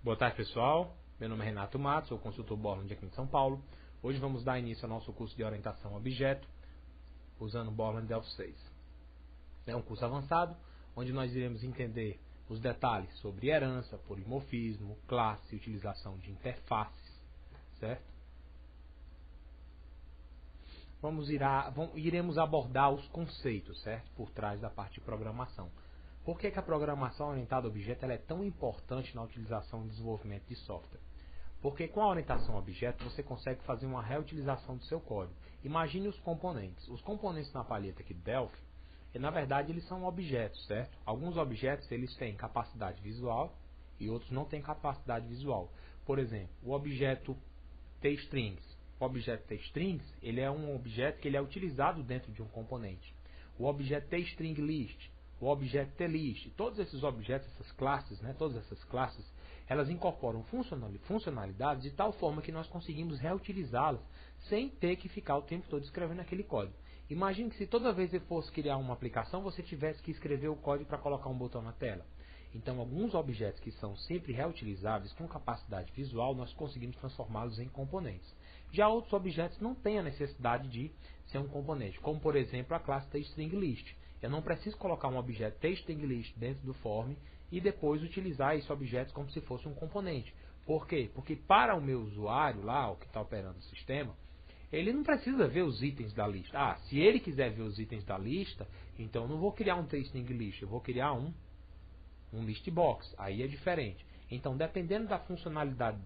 Boa tarde, pessoal. Meu nome é Renato Matos, sou consultor Borland aqui em São Paulo. Hoje vamos dar início ao nosso curso de orientação a objeto usando Borland Delphi 6. É um curso avançado, onde nós iremos entender os detalhes sobre herança, polimorfismo, classe, utilização de interfaces, certo? Iremos abordar os conceitos, certo? Por trás da parte de programação. Por que a programação orientada a objeto ela é tão importante na utilização e desenvolvimento de software? Porque com a orientação a objeto você consegue fazer uma reutilização do seu código. Imagine os componentes. Os componentes na palheta aqui de Delphi, na verdade eles são objetos, certo? Alguns objetos eles têm capacidade visual e outros não têm capacidade visual. Por exemplo, o objeto TStrings. O objeto TStrings ele é um objeto que ele é utilizado dentro de um componente. O objeto TStringList, o objeto TList, todos esses objetos, essas classes, todas essas classes, elas incorporam funcionalidades de tal forma que nós conseguimos reutilizá-las sem ter que ficar o tempo todo escrevendo aquele código. Imagine que se toda vez que você fosse criar uma aplicação, você tivesse que escrever o código para colocar um botão na tela. Então, alguns objetos que são sempre reutilizáveis com capacidade visual, nós conseguimos transformá-los em componentes. Já outros objetos não têm a necessidade de ser um componente, como por exemplo a classe TStringList. Eu não preciso colocar um objeto TStringList dentro do form e depois utilizar esse objeto como se fosse um componente. Por quê? Porque para o meu usuário lá, o que está operando o sistema, ele não precisa ver os itens da lista. Se ele quiser ver os itens da lista, então eu não vou criar um TStringList, eu vou criar um listbox. Aí é diferente. Então, dependendo da funcionalidade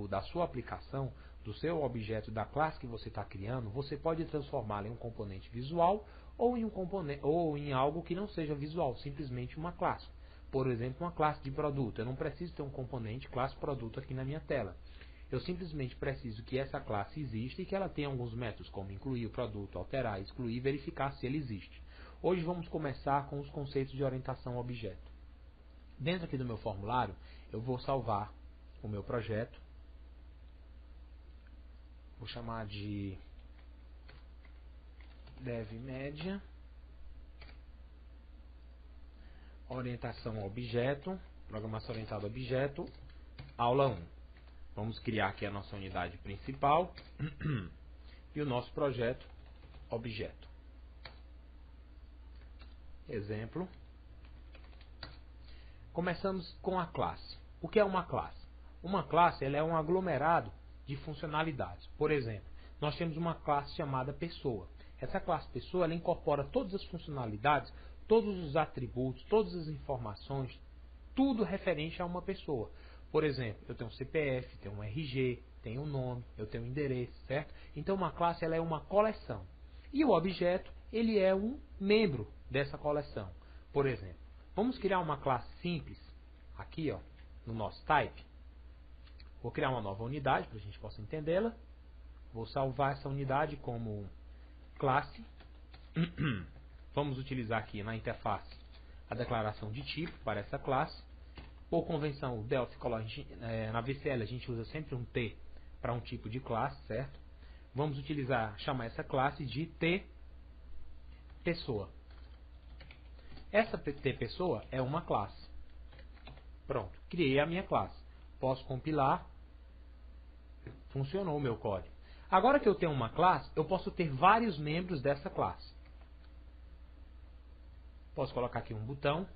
da sua aplicação, do seu objeto, da classe que você está criando, você pode transformá-lo em um componente visual ou em algo que não seja visual, simplesmente uma classe. Por exemplo, uma classe de produto. Eu não preciso ter um componente classe produto aqui na minha tela. Eu simplesmente preciso que essa classe exista e que ela tenha alguns métodos, como incluir o produto, alterar, excluir e verificar se ele existe. Hoje vamos começar com os conceitos de orientação a objeto. Dentro aqui do meu formulário, eu vou salvar o meu projeto. Vou chamar de DevMedia Orientação a Objeto, Programação Orientada a Objeto, Aula 1. Vamos criar aqui a nossa unidade principal e o nosso projeto Objeto. Exemplo. Começamos com a classe. O que é uma classe? Uma classe ela é um aglomerado de funcionalidades. Por exemplo, nós temos uma classe chamada pessoa. Essa classe pessoa ela incorpora todas as funcionalidades, todos os atributos, todas as informações, tudo referente a uma pessoa. Por exemplo, eu tenho um CPF, tenho um RG, tenho um nome, eu tenho um endereço, certo? Então uma classe ela é uma coleção. E o objeto ele é um membro dessa coleção. Por exemplo, vamos criar uma classe simples, aqui no nosso type. Vou criar uma nova unidade para a gente possa entendê-la. Vou salvar essa unidade como classe. Vamos utilizar aqui na interface a declaração de tipo para essa classe. Por convenção, o Delphi na VCL a gente usa sempre um T para um tipo de classe, certo? Vamos chamar essa classe de TPessoa. Essa TPessoa é uma classe. Pronto, criei a minha classe. Posso compilar. Funcionou o meu código. Agora que eu tenho uma classe, eu posso ter vários membros dessa classe. Posso colocar aqui um botão,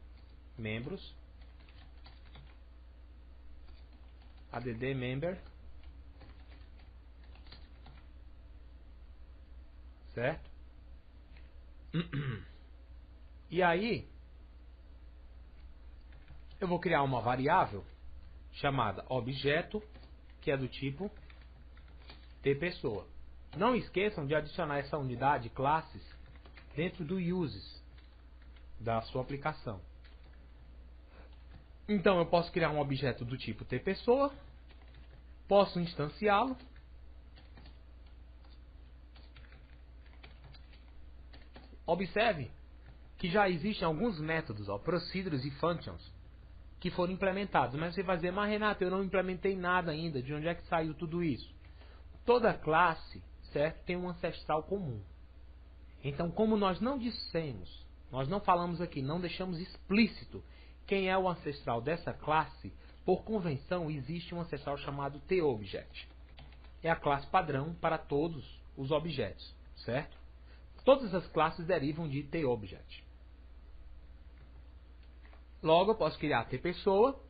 membros, add member, certo? E aí, eu vou criar uma variável chamada objeto, que é do tipo TPessoa. Não esqueçam de adicionar essa unidade classes dentro do uses da sua aplicação. Então eu posso criar um objeto do tipo TPessoa, posso instanciá-lo, observe que já existem alguns métodos, procedures e functions, que foram implementados. Mas você vai dizer, mas Renato, eu não implementei nada ainda, de onde é que saiu tudo isso? Toda classe, certo, tem um ancestral comum. Então, como nós não dissemos, nós não falamos aqui, não deixamos explícito quem é o ancestral dessa classe, Por convenção, existe um acessório chamado TObject. É a classe padrão para todos os objetos, certo? Todas as classes derivam de TObject. Logo, eu posso criar TPessoa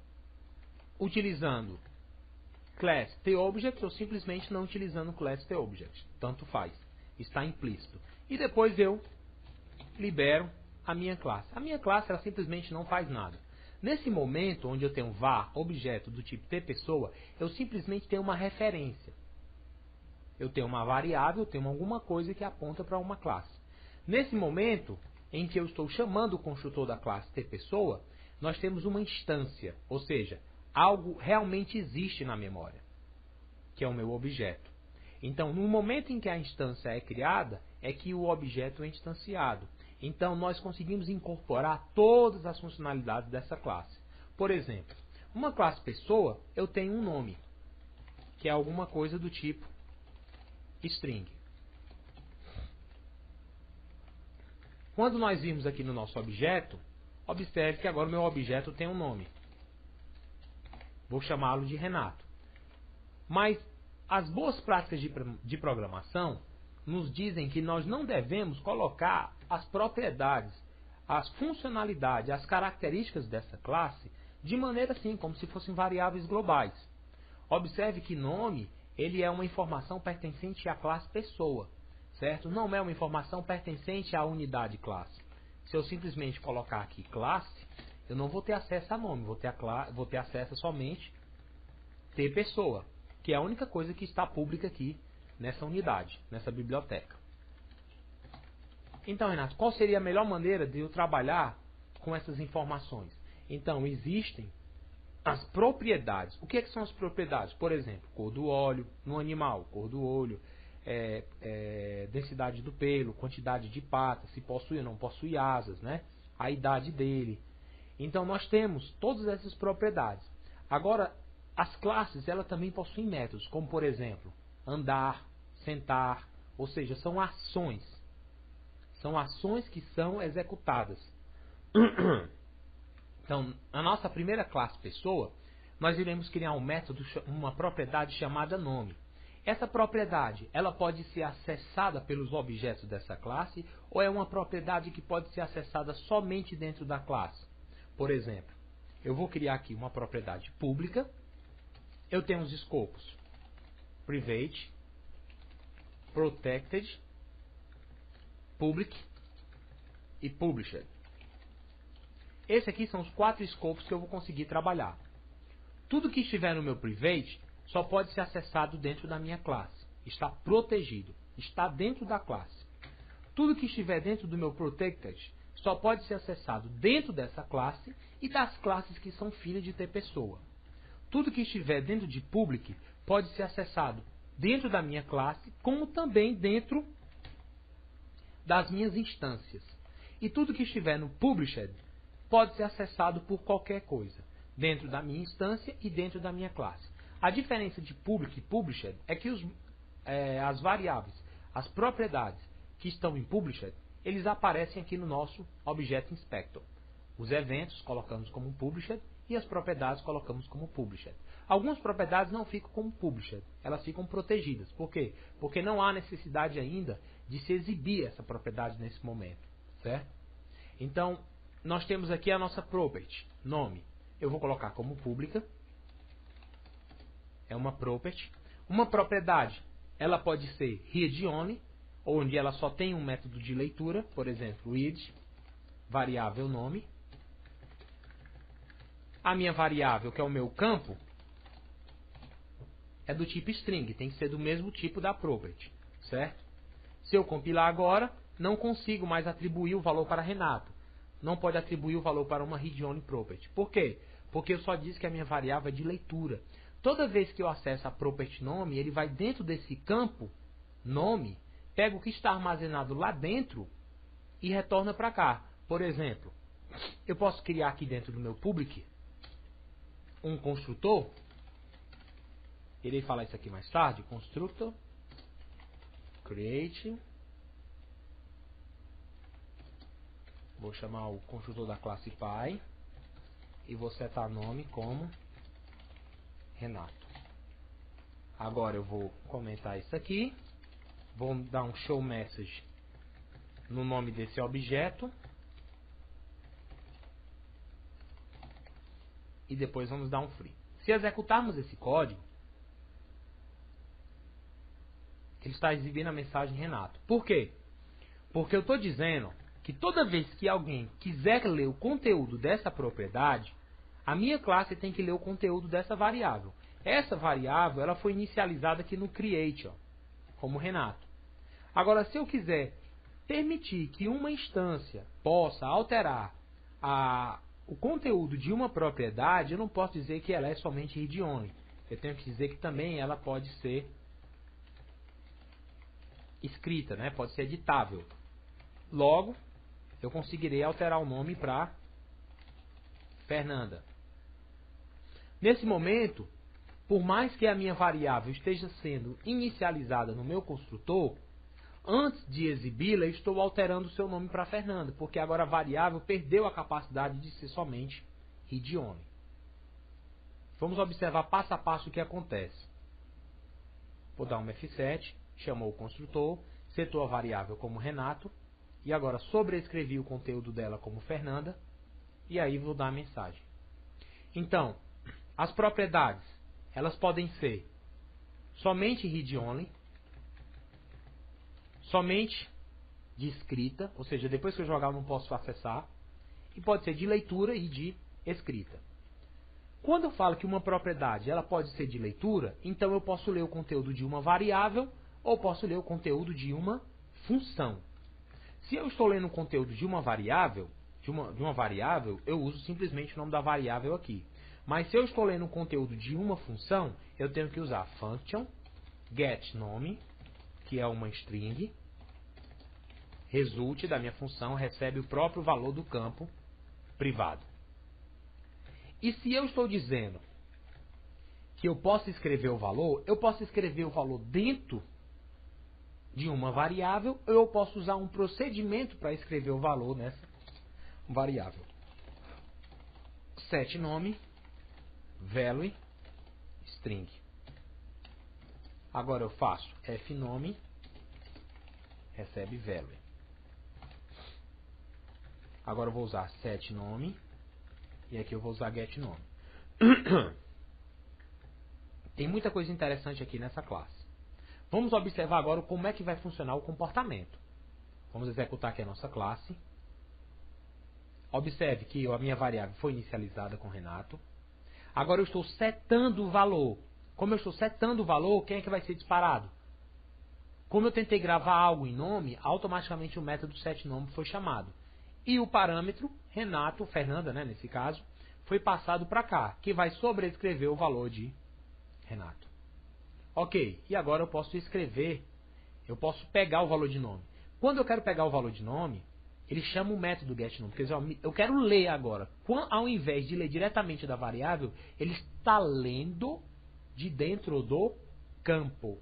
utilizando class TObject ou simplesmente não utilizando class TObject. Tanto faz. Está implícito. E depois eu libero a minha classe. A minha classe ela simplesmente não faz nada. Nesse momento, onde eu tenho var objeto do tipo TPessoa, eu simplesmente tenho uma referência. Eu tenho uma variável, eu tenho alguma coisa que aponta para uma classe. Nesse momento em que eu estou chamando o construtor da classe TPessoa, nós temos uma instância, ou seja, algo realmente existe na memória, que é o meu objeto. Então, no momento em que a instância é criada, é que o objeto é instanciado. Então, nós conseguimos incorporar todas as funcionalidades dessa classe. Por exemplo, uma classe pessoa, eu tenho um nome, que é alguma coisa do tipo string. Quando nós vimos aqui no nosso objeto, observe que agora o meu objeto tem um nome. Vou chamá-lo de Renato. Mas as boas práticas de programação nos dizem que nós não devemos colocar as propriedades, as funcionalidades, as características dessa classe de maneira assim, como se fossem variáveis globais. Observe que nome, ele é uma informação pertencente à classe pessoa, certo? Não é uma informação pertencente à unidade classe. Se eu simplesmente colocar aqui classe, eu não vou ter acesso a nome, vou ter acesso somente TPessoa, que é a única coisa que está pública aqui nessa unidade, nessa biblioteca. Então, Renato, qual seria a melhor maneira de eu trabalhar com essas informações? Então, existem as propriedades. O que, que são as propriedades? Por exemplo, cor do óleo no animal, cor do olho, densidade do pelo, quantidade de patas, se possui ou não possui asas, né? A idade dele. Então, nós temos todas essas propriedades. Agora, as classes elas também possuem métodos, como por exemplo, andar, sentar, ou seja, são ações. São ações que são executadas. Então, na nossa primeira classe pessoa, nós iremos criar um método, uma propriedade chamada nome. Essa propriedade, ela pode ser acessada pelos objetos dessa classe, ou é uma propriedade que pode ser acessada somente dentro da classe. Por exemplo, eu vou criar aqui uma propriedade pública. Eu tenho os escopos private, protected, public e published. Esses aqui são os 4 escopos que eu vou conseguir trabalhar. Tudo que estiver no meu private só pode ser acessado dentro da minha classe. Está protegido, está dentro da classe. Tudo que estiver dentro do meu protected só pode ser acessado dentro dessa classe e das classes que são filhas de TPessoa. Tudo que estiver dentro de public pode ser acessado dentro da minha classe, como também dentro das minhas instâncias. E tudo que estiver no published pode ser acessado por qualquer coisa, dentro da minha instância e dentro da minha classe. A diferença de public e published é que as variáveis, as propriedades que estão em published, eles aparecem aqui no nosso Object Inspector. Os eventos colocamos como published e as propriedades colocamos como published. Algumas propriedades não ficam como published, elas ficam protegidas. Por quê? Porque não há necessidade ainda de se exibir essa propriedade nesse momento, certo? Então, nós temos aqui a nossa property, nome. Eu vou colocar como pública. É uma property. Uma propriedade, ela pode ser read only, onde ela só tem um método de leitura, por exemplo, read, variável nome. A minha variável, que é o meu campo, é do tipo string, tem que ser do mesmo tipo da property, certo? Se eu compilar agora, não consigo mais atribuir o valor para Renato. Não pode atribuir o valor para uma read-only property. Por quê? Porque eu só disse que a minha variável é de leitura. Toda vez que eu acesso a property nome, ele vai dentro desse campo, nome, pega o que está armazenado lá dentro e retorna para cá. Por exemplo, eu posso criar aqui dentro do meu public um construtor. Irei falar isso aqui mais tarde. Constructor, create. Vou chamar o construtor da classe Py e vou setar nome como Renato. Agora eu vou comentar isso aqui. Vou dar um show message no nome desse objeto. E depois vamos dar um free. Se executarmos esse código, ele está exibindo a mensagem Renato. Por quê? Porque eu estou dizendo que toda vez que alguém quiser ler o conteúdo dessa propriedade, a minha classe tem que ler o conteúdo dessa variável. Essa variável ela foi inicializada aqui no create, ó, como Renato. Agora, se eu quiser permitir que uma instância possa alterar o conteúdo de uma propriedade, eu não posso dizer que ela é somente read-only. Eu tenho que dizer que também ela pode ser escrita, né? Pode ser editável. Logo, eu conseguirei alterar o nome para Fernanda. Nesse momento, por mais que a minha variável esteja sendo inicializada no meu construtor, antes de exibi-la, eu estou alterando o seu nome para Fernanda, porque agora a variável perdeu a capacidade de ser somente read-only. Vamos observar passo a passo o que acontece. Vou dar um F7, chamou o construtor, setou a variável como Renato, e agora sobrescrevi o conteúdo dela como Fernanda, e aí vou dar a mensagem. Então, as propriedades, elas podem ser somente read-only, somente de escrita, ou seja, depois que eu jogar eu não posso acessar, e pode ser de leitura e de escrita. Quando eu falo que uma propriedade ela pode ser de leitura, então eu posso ler o conteúdo de uma variável ou posso ler o conteúdo de uma função. Se eu estou lendo o conteúdo de uma variável, eu uso simplesmente o nome da variável aqui. Mas se eu estou lendo o conteúdo de uma função, eu tenho que usar function, getNome, que é uma string, result da minha função recebe o próprio valor do campo privado. E se eu estou dizendo que eu posso escrever o valor, eu posso escrever o valor dentro de uma variável, ou eu posso usar um procedimento para escrever o valor nessa variável. setNome, value, string. Agora eu faço fNome, recebe value. Agora eu vou usar setNome, e aqui eu vou usar getNome. Tem muita coisa interessante aqui nessa classe. Vamos observar agora como é que vai funcionar o comportamento. Vamos executar aqui a nossa classe. Observe que a minha variável foi inicializada com Renato. Agora eu estou setando o valor. Como eu estou setando o valor, quem é que vai ser disparado? Como eu tentei gravar algo em nome, automaticamente o método setNome foi chamado. E o parâmetro, Renato, Fernanda, né, nesse caso, foi passado para cá, que vai sobrescrever o valor de Renato. Ok, e agora eu posso escrever, eu posso pegar o valor de nome. Quando eu quero pegar o valor de nome, ele chama o método getNome, quer dizer, eu quero ler agora. Ao invés de ler diretamente da variável, ele está lendo de dentro do campo.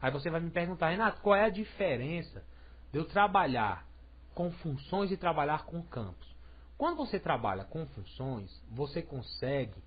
Aí você vai me perguntar, Renato, qual é a diferença de eu trabalhar com funções e trabalhar com campos? Quando você trabalha com funções, você consegue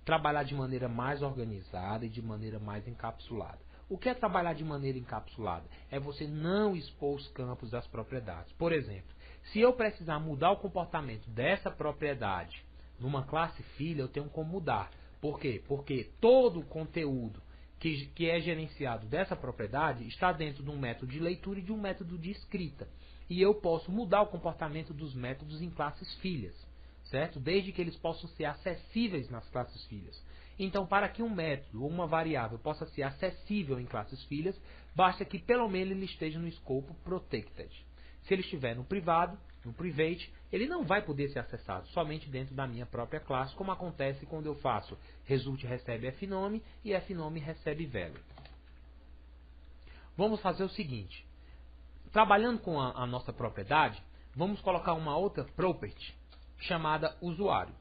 trabalhar de maneira mais organizada e de maneira mais encapsulada. O que é trabalhar de maneira encapsulada? É você não expor os campos das propriedades. Por exemplo, se eu precisar mudar o comportamento dessa propriedade numa classe filha, eu tenho como mudar. Por quê? Porque todo o conteúdo que é gerenciado dessa propriedade está dentro de um método de leitura e de um método de escrita. E eu posso mudar o comportamento dos métodos em classes filhas, certo? Desde que eles possam ser acessíveis nas classes filhas. Então, para que um método ou uma variável possa ser acessível em classes filhas, basta que pelo menos ele esteja no escopo protected. Se ele estiver no privado, no private, ele não vai poder ser acessado somente dentro da minha própria classe, como acontece quando eu faço result recebe fNome e fNome recebe value. Vamos fazer o seguinte. Trabalhando com a nossa propriedade, vamos colocar uma outra property chamada usuário,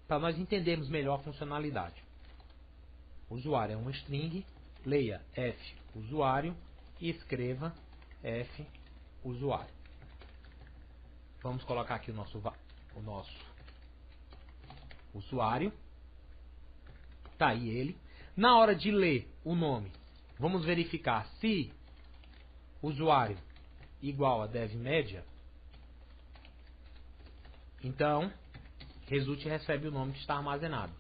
para nós entendermos melhor a funcionalidade. Usuário é uma string, leia f usuário e escreva f usuário. Vamos colocar aqui o nosso usuário. Tá aí ele. Na hora de ler o nome, vamos verificar se usuário igual a devMedia. Então, result recebe o nome que está armazenado.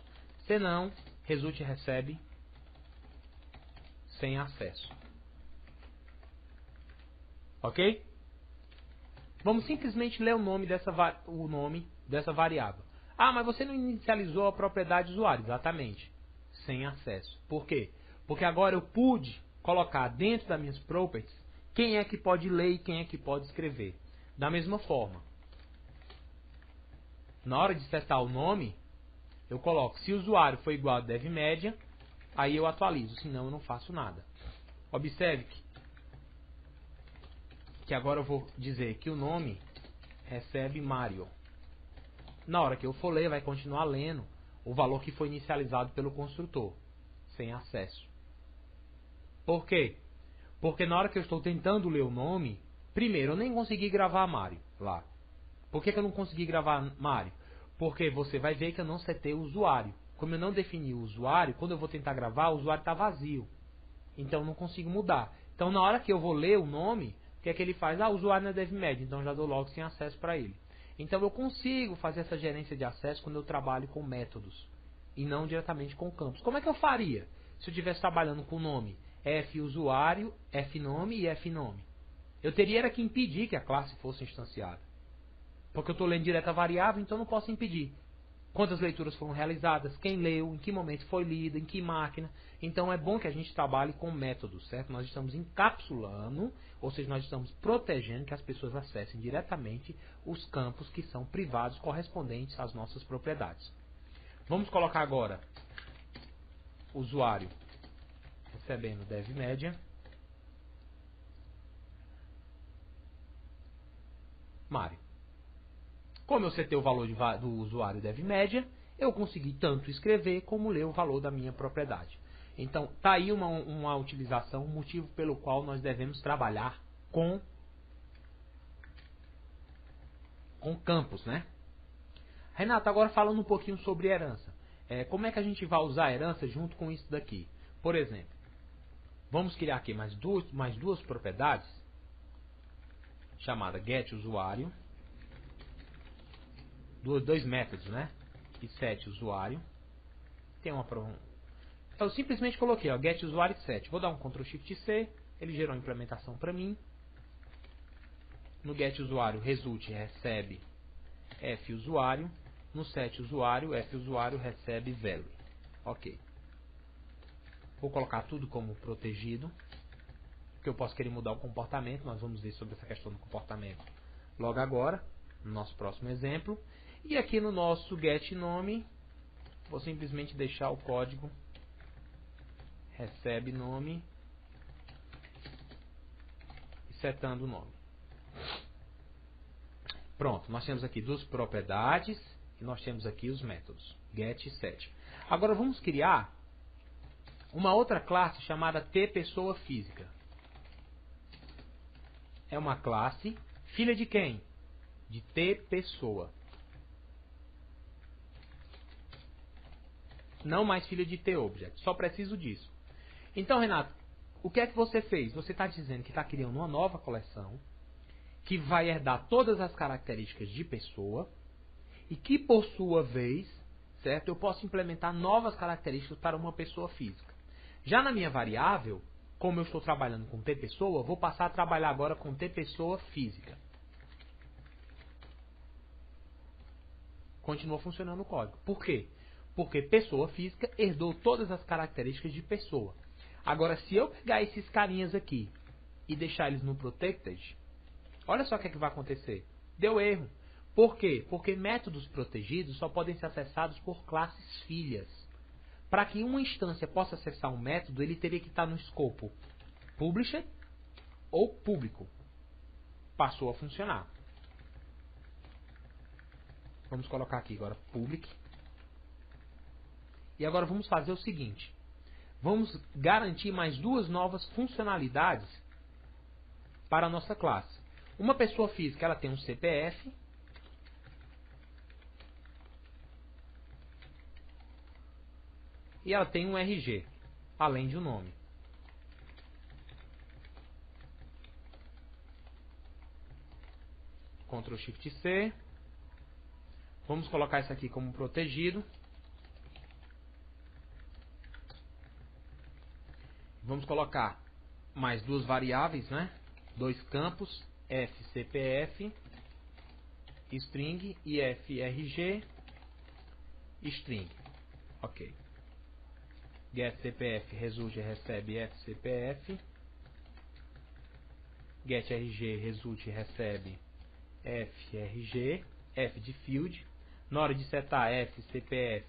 Se não, result recebe sem acesso. Ok? Vamos simplesmente ler o nome dessa variável. Ah, mas você não inicializou a propriedade usuário. Exatamente. Sem acesso. Por quê? Porque agora eu pude colocar dentro das minhas properties quem é que pode ler e quem é que pode escrever. Da mesma forma, na hora de setar o nome, eu coloco se o usuário for igual a devMedia, aí eu atualizo, senão eu não faço nada. Observe que agora eu vou dizer que o nome recebe Mario. Na hora que eu for ler, vai continuar lendo o valor que foi inicializado pelo construtor, sem acesso. Por quê? Porque na hora que eu estou tentando ler o nome, primeiro, eu nem consegui gravar Mario lá. Por que eu não consegui gravar Mario? Porque você vai ver que eu não setei o usuário. Como eu não defini o usuário, quando eu vou tentar gravar, o usuário está vazio. Então eu não consigo mudar. Então na hora que eu vou ler o nome, o que é que ele faz? Ah, o usuário não é devMedia, então eu já dou logo sem acesso para ele. Então eu consigo fazer essa gerência de acesso quando eu trabalho com métodos e não diretamente com campos. Como é que eu faria se eu estivesse trabalhando com nome? F-usuário, F-nome e F-nome. Eu teria era que impedir que a classe fosse instanciada. Porque eu estou lendo direto a variável, então não posso impedir. Quantas leituras foram realizadas, quem leu, em que momento foi lida, em que máquina. Então é bom que a gente trabalhe com métodos, certo? Nós estamos encapsulando, ou seja, nós estamos protegendo que as pessoas acessem diretamente os campos que são privados correspondentes às nossas propriedades. Vamos colocar agora usuário recebendo devMedia. Mário. Como eu setei o valor do usuário devMedia, eu consegui tanto escrever como ler o valor da minha propriedade. Então, está aí uma utilização, um motivo pelo qual nós devemos trabalhar com campos, né? Renato, agora falando um pouquinho sobre herança. Como é que a gente vai usar a herança junto com isso daqui? Por exemplo, vamos criar aqui mais duas propriedades, chamada getUsuário, dois métodos, né? E setUsuário. Tem eu simplesmente coloquei, ó, getUsuário e set. Vou dar um Ctrl+Shift+C, ele gerou a implementação para mim. No getUsuário, result recebe FUsuário. No setUsuário, FUsuário recebe value. Ok. Vou colocar tudo como protegido, porque eu posso querer mudar o comportamento. Nós vamos ver sobre essa questão do comportamento logo agora, no nosso próximo exemplo. E aqui no nosso getNome, vou simplesmente deixar o código recebe nome e setando o nome. Pronto, nós temos aqui duas propriedades e nós temos aqui os métodos get e set. Agora vamos criar uma outra classe chamada tPessoaFísica. É uma classe filha de quem? De tPessoa. Não mais filha de tObject. Só preciso disso. Então, Renato, o que é que você fez? Você está dizendo que está criando uma nova coleção que vai herdar todas as características de pessoa e que, por sua vez, certo, eu posso implementar novas características para uma pessoa física. Já na minha variável, como eu estou trabalhando com tPessoa, vou passar a trabalhar agora com tPessoaFísica. Continua funcionando o código. Por quê? Porque pessoa física herdou todas as características de pessoa. Agora, se eu pegar esses carinhas aqui e deixar eles no protected, olha só o que é que vai acontecer. Deu erro. Por quê? Porque métodos protegidos só podem ser acessados por classes filhas. Para que uma instância possa acessar um método, ele teria que estar no escopo publisher ou público. Passou a funcionar. Vamos colocar aqui agora public. E agora vamos fazer o seguinte. Vamos garantir mais duas novas funcionalidades para a nossa classe. Uma pessoa física, ela tem um CPF. e ela tem um RG, além de um nome. Ctrl Shift C. Vamos colocar isso aqui como protegido. Vamos colocar mais duas variáveis, né? Dois campos, FCPF, string, e FRG, string. Ok. GetCPF result recebe FCPF. GetRG result recebe FRG, F de field. Na hora de setar FCPF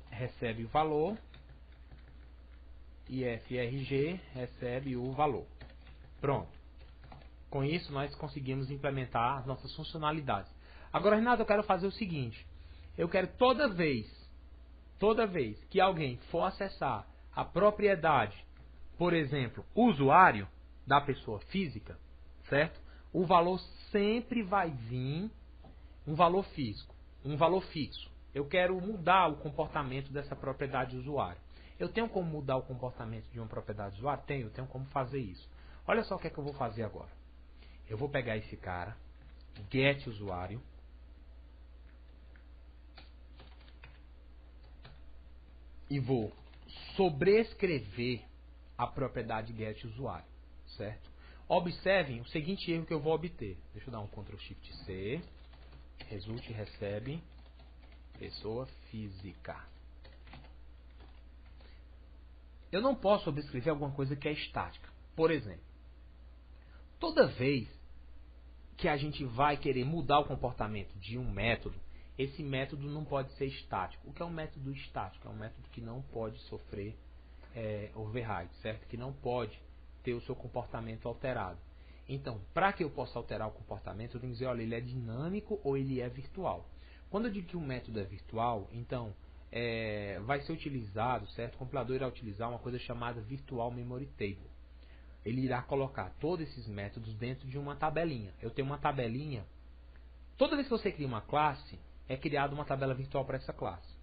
recebe o valor e FRG recebe o valor. Pronto. Com isso nós conseguimos implementar as nossas funcionalidades. Agora, Renato, eu quero fazer o seguinte. Eu quero toda vez que alguém for acessar a propriedade, por exemplo, usuário da pessoa física, certo? O valor sempre vai vir um valor físico, um valor fixo. Eu quero mudar o comportamento dessa propriedade de usuário. Eu tenho como mudar o comportamento de uma propriedade de usuário? Eu tenho como fazer isso. Olha só o que é que eu vou fazer agora. Eu vou pegar esse cara, get usuário, e vou sobrescrever a propriedade get usuário, certo? Observem o seguinte erro que eu vou obter. Deixa eu dar um Ctrl Shift C. Result recebe pessoa física. Eu não posso sobrescrever alguma coisa que é estática. Por exemplo, toda vez que a gente vai querer mudar o comportamento de um método, esse método não pode ser estático. O que é um método estático? É um método que não pode sofrer override, certo? Que não pode ter o seu comportamento alterado. Então, para que eu possa alterar o comportamento, eu tenho que dizer, olha, ele é dinâmico ou ele é virtual. Quando eu digo que um método é virtual, então vai ser utilizado, certo? O compilador irá utilizar uma coisa chamada Virtual Memory Table. Ele irá colocar todos esses métodos dentro de uma tabelinha. Eu tenho uma tabelinha. Toda vez que você cria uma classe, é criada uma tabela virtual para essa classe.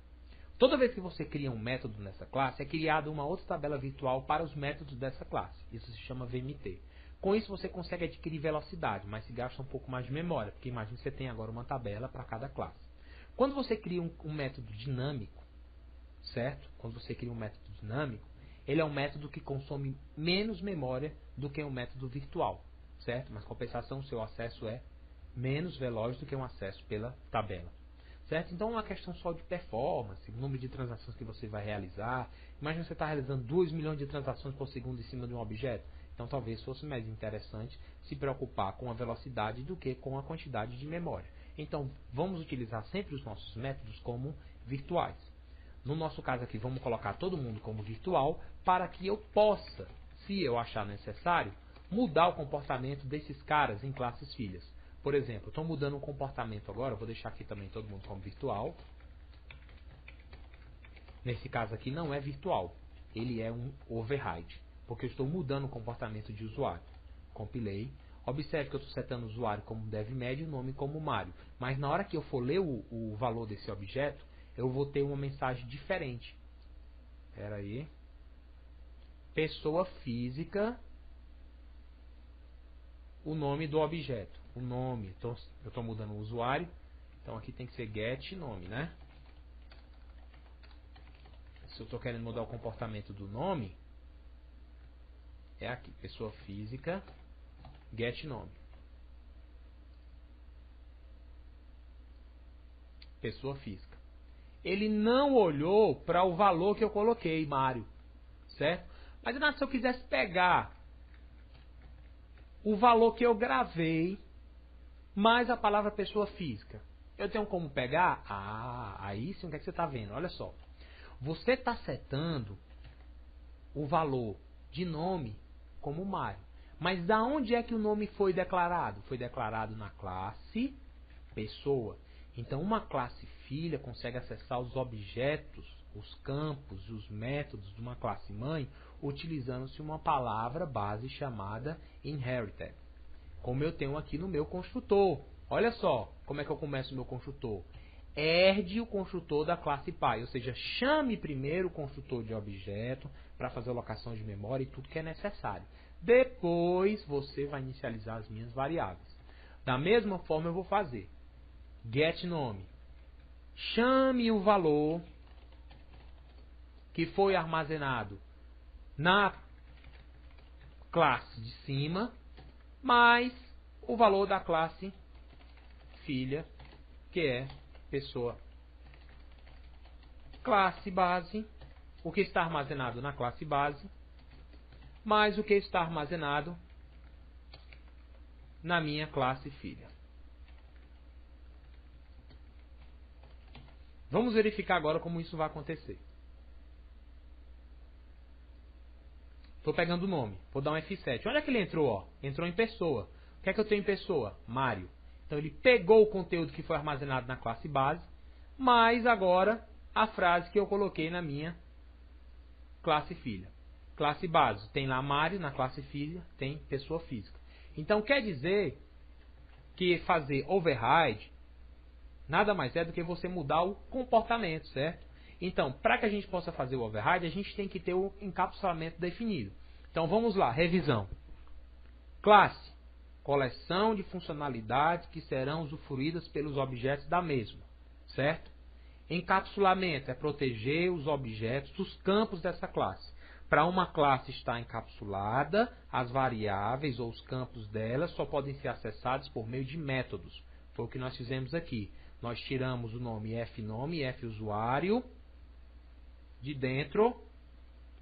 Toda vez que você cria um método nessa classe, é criada uma outra tabela virtual para os métodos dessa classe. Isso se chama VMT. Com isso você consegue adquirir velocidade, mas se gasta um pouco mais de memória, porque imagine que você tem agora uma tabela para cada classe. Quando você cria um método dinâmico, certo? Quando você cria um método dinâmico, ele é um método que consome menos memória do que um método virtual, certo? Mas compensação, o seu acesso é menos veloz do que um acesso pela tabela, certo? Então é uma questão só de performance, o número de transações que você vai realizar. Imagina você está realizando 2 milhões de transações por segundo em cima de um objeto. Então talvez fosse mais interessante se preocupar com a velocidade do que com a quantidade de memória. Então vamos utilizar sempre os nossos métodos como virtuais. No nosso caso aqui, vamos colocar todo mundo como virtual para que eu possa, se eu achar necessário, mudar o comportamento desses caras em classes filhas. Por exemplo, estou mudando o comportamento agora, vou deixar aqui também todo mundo como virtual. Nesse caso aqui não é virtual, ele é um override, porque eu estou mudando o comportamento de usuário. Compilei. Observe que eu estou setando o usuário como DevMed e o nome como Mário. Mas na hora que eu for ler o valor desse objeto, eu vou ter uma mensagem diferente. Espera aí. Pessoa física, o nome do objeto. O nome, então, eu estou mudando o usuário, então aqui tem que ser get nome, né? Se eu estou querendo mudar o comportamento do nome, é aqui, pessoa física, get nome. Pessoa física. Ele não olhou para o valor que eu coloquei, Mário, certo? Mas Renato, se eu quisesse pegar o valor que eu gravei mais a palavra pessoa física, eu tenho como pegar? Aí sim, o que é que você está vendo? Olha só. Você está setando o valor de nome como Mário. Mas da onde é que o nome foi declarado? Foi declarado na classe pessoa. Então, uma classe filha consegue acessar os objetos, os campos, os métodos de uma classe mãe, utilizando-se uma palavra base chamada inherited. Como eu tenho aqui no meu construtor. Olha só como é que eu começo o meu construtor. herde o construtor da classe pai, ou seja, chame primeiro o construtor de objeto para fazer a alocação de memória e tudo que é necessário. Depois você vai inicializar as minhas variáveis. Da mesma forma eu vou fazer getNome. Chame o valor que foi armazenado na classe de cima, mais o valor da classe filha, que é pessoa. Classe base, o que está armazenado na classe base, mais o que está armazenado na minha classe filha. Vamos verificar agora como isso vai acontecer. Estou pegando o nome, vou dar um F7. Onde é que ele entrou? Ó? Entrou em pessoa. O que é que eu tenho em pessoa? Mário. Então ele pegou o conteúdo que foi armazenado na classe base, mais agora a frase que eu coloquei na minha classe filha. Classe base, tem lá Mário, na classe filha tem pessoa física. Então quer dizer que fazer override nada mais é do que você mudar o comportamento, certo? Então, para que a gente possa fazer o override, a gente tem que ter o encapsulamento definido. Então vamos lá, revisão. Classe, coleção de funcionalidades que serão usufruídas pelos objetos da mesma, certo? Encapsulamento é proteger os objetos, os campos dessa classe. Para uma classe estar encapsulada, as variáveis ou os campos dela só podem ser acessados por meio de métodos. Foi o que nós fizemos aqui. Nós tiramos o nome fnome e fusuário de dentro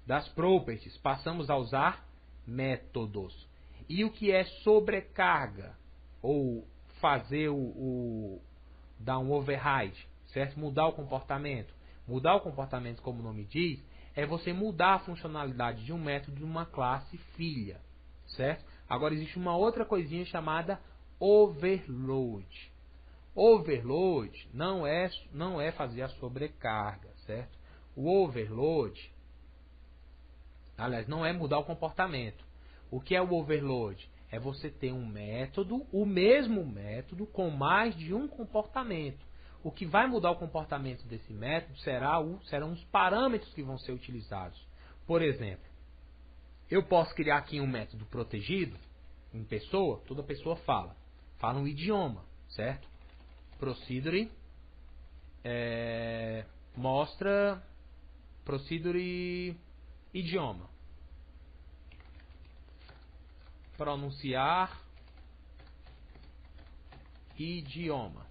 das properties. Passamos a usar métodos. E o que é sobrecarga? Ou fazer dar um override, certo? Mudar o comportamento. Mudar o comportamento, como o nome diz, é você mudar a funcionalidade de um método de uma classe filha, certo? Agora existe uma outra coisinha chamada overload. Overload não é fazer a sobrecarga, certo? O overload, aliás, não é mudar o comportamento. O que é o overload? É você ter um método, o mesmo método, com mais de um comportamento. O que vai mudar o comportamento desse método serão os parâmetros que vão ser utilizados. Por exemplo, eu posso criar aqui um método protegido, em pessoa, toda pessoa fala um idioma, certo? Procedure mostra procedure idioma. Pronunciar idioma.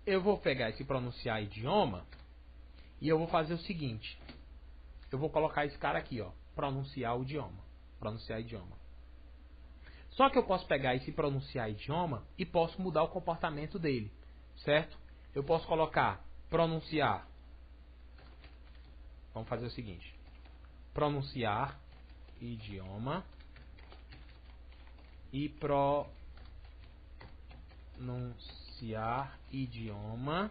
Eu vou pegar esse pronunciar idioma e eu vou fazer o seguinte. Eu vou colocar esse cara aqui, ó, pronunciar o idioma. Pronunciar idioma. Só que eu posso pegar esse pronunciar idioma e posso mudar o comportamento dele, certo? Eu posso colocar pronunciar. Vamos fazer o seguinte. Pronunciar idioma e pronunciar idioma.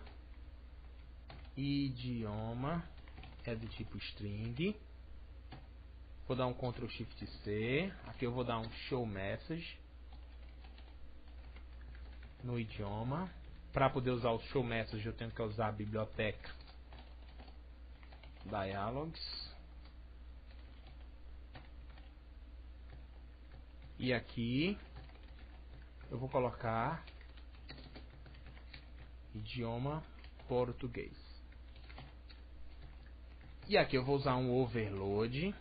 Idioma é do tipo string. Vou dar um Ctrl Shift C. Aqui eu vou dar um show message no idioma. Para poder usar o show message eu tenho que usar a biblioteca dialogs. E aqui eu vou colocar idioma português. E aqui eu vou usar um overload.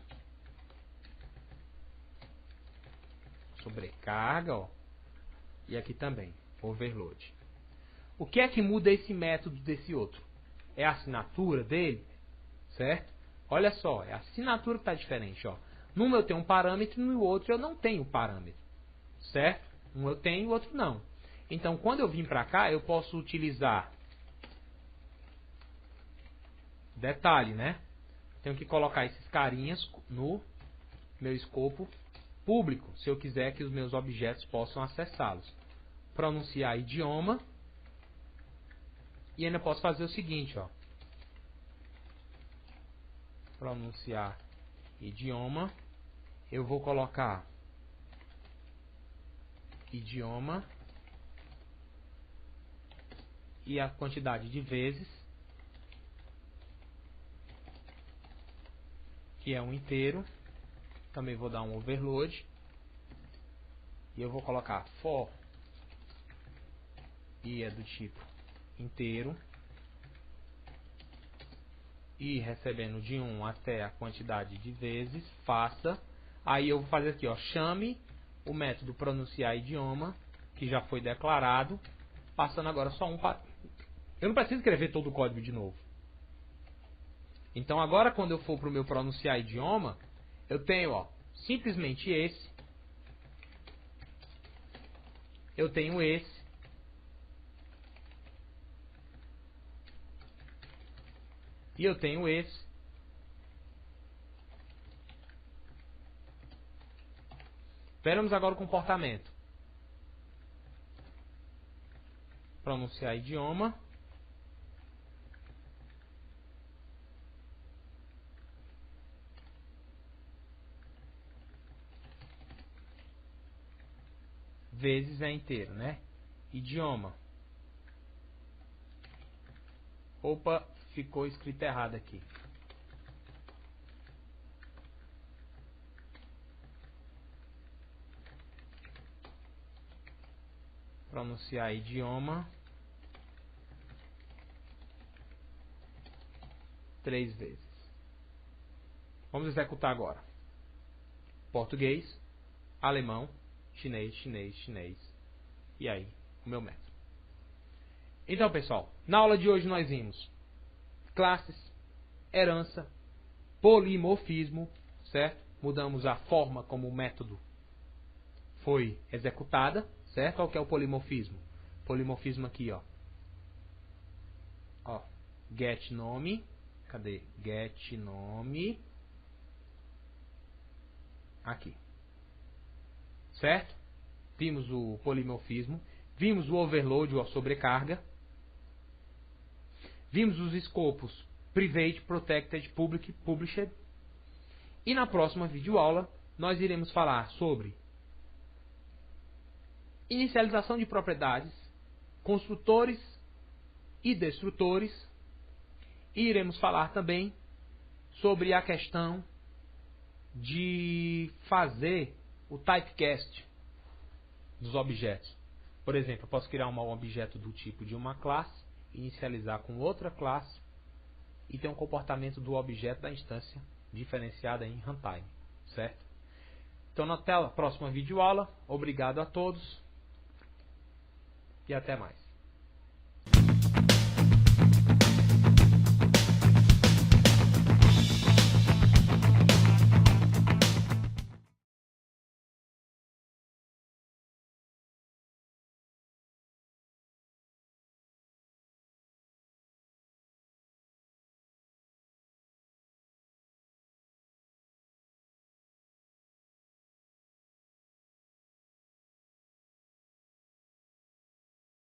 Sobrecarga, ó. E aqui também, overload. O que é que muda esse método desse outro? É a assinatura dele, certo? Olha só, é a assinatura que está diferente, ó. Num eu tenho um parâmetro e no outro eu não tenho parâmetro, certo? Um eu tenho e o outro não. Então, quando eu vim para cá, eu posso utilizar detalhe, né? Tenho que colocar esses carinhas no meu escopo público, se eu quiser que os meus objetos possam acessá-los. Pronunciar idioma. E ainda posso fazer o seguinte, ó. Pronunciar idioma. Eu vou colocar idioma e a quantidade de vezes, que é um inteiro. Também vou dar um overload. E eu vou colocar for e é do tipo inteiro. E recebendo de 1 até a quantidade de vezes, faça. Aí eu vou fazer aqui, ó, chame o método pronunciar idioma, que já foi declarado, passando agora só um. Eu não preciso escrever todo o código de novo. Então agora quando eu for para o meu pronunciar idioma, eu tenho, ó, simplesmente esse. Eu tenho esse. E eu tenho esse. Veremos agora o comportamento. Pronunciar idioma. Vezes é inteiro, né? Idioma. Opa, ficou escrito errado aqui. Pronunciar idioma 3 vezes. Vamos executar agora. Português, alemão, chinês, chinês, chinês. E aí, o meu método. Então, pessoal, na aula de hoje nós vimos classes, herança, polimorfismo, certo? Mudamos a forma como o método foi executada, certo? Qual que é o polimorfismo? Polimorfismo aqui, ó. Ó, get nome, cadê? Get nome, aqui, certo? Vimos o polimorfismo, vimos o overload ou a sobrecarga, vimos os escopos private, protected, public, published. E na próxima videoaula nós iremos falar sobre inicialização de propriedades, construtores e destrutores. E iremos falar também sobre a questão de fazer o typecast dos objetos. Por exemplo, eu posso criar um objeto do tipo de uma classe, inicializar com outra classe e ter um comportamento do objeto da instância diferenciada em runtime, certo? Então, até a próxima videoaula. Obrigado a todos e até mais.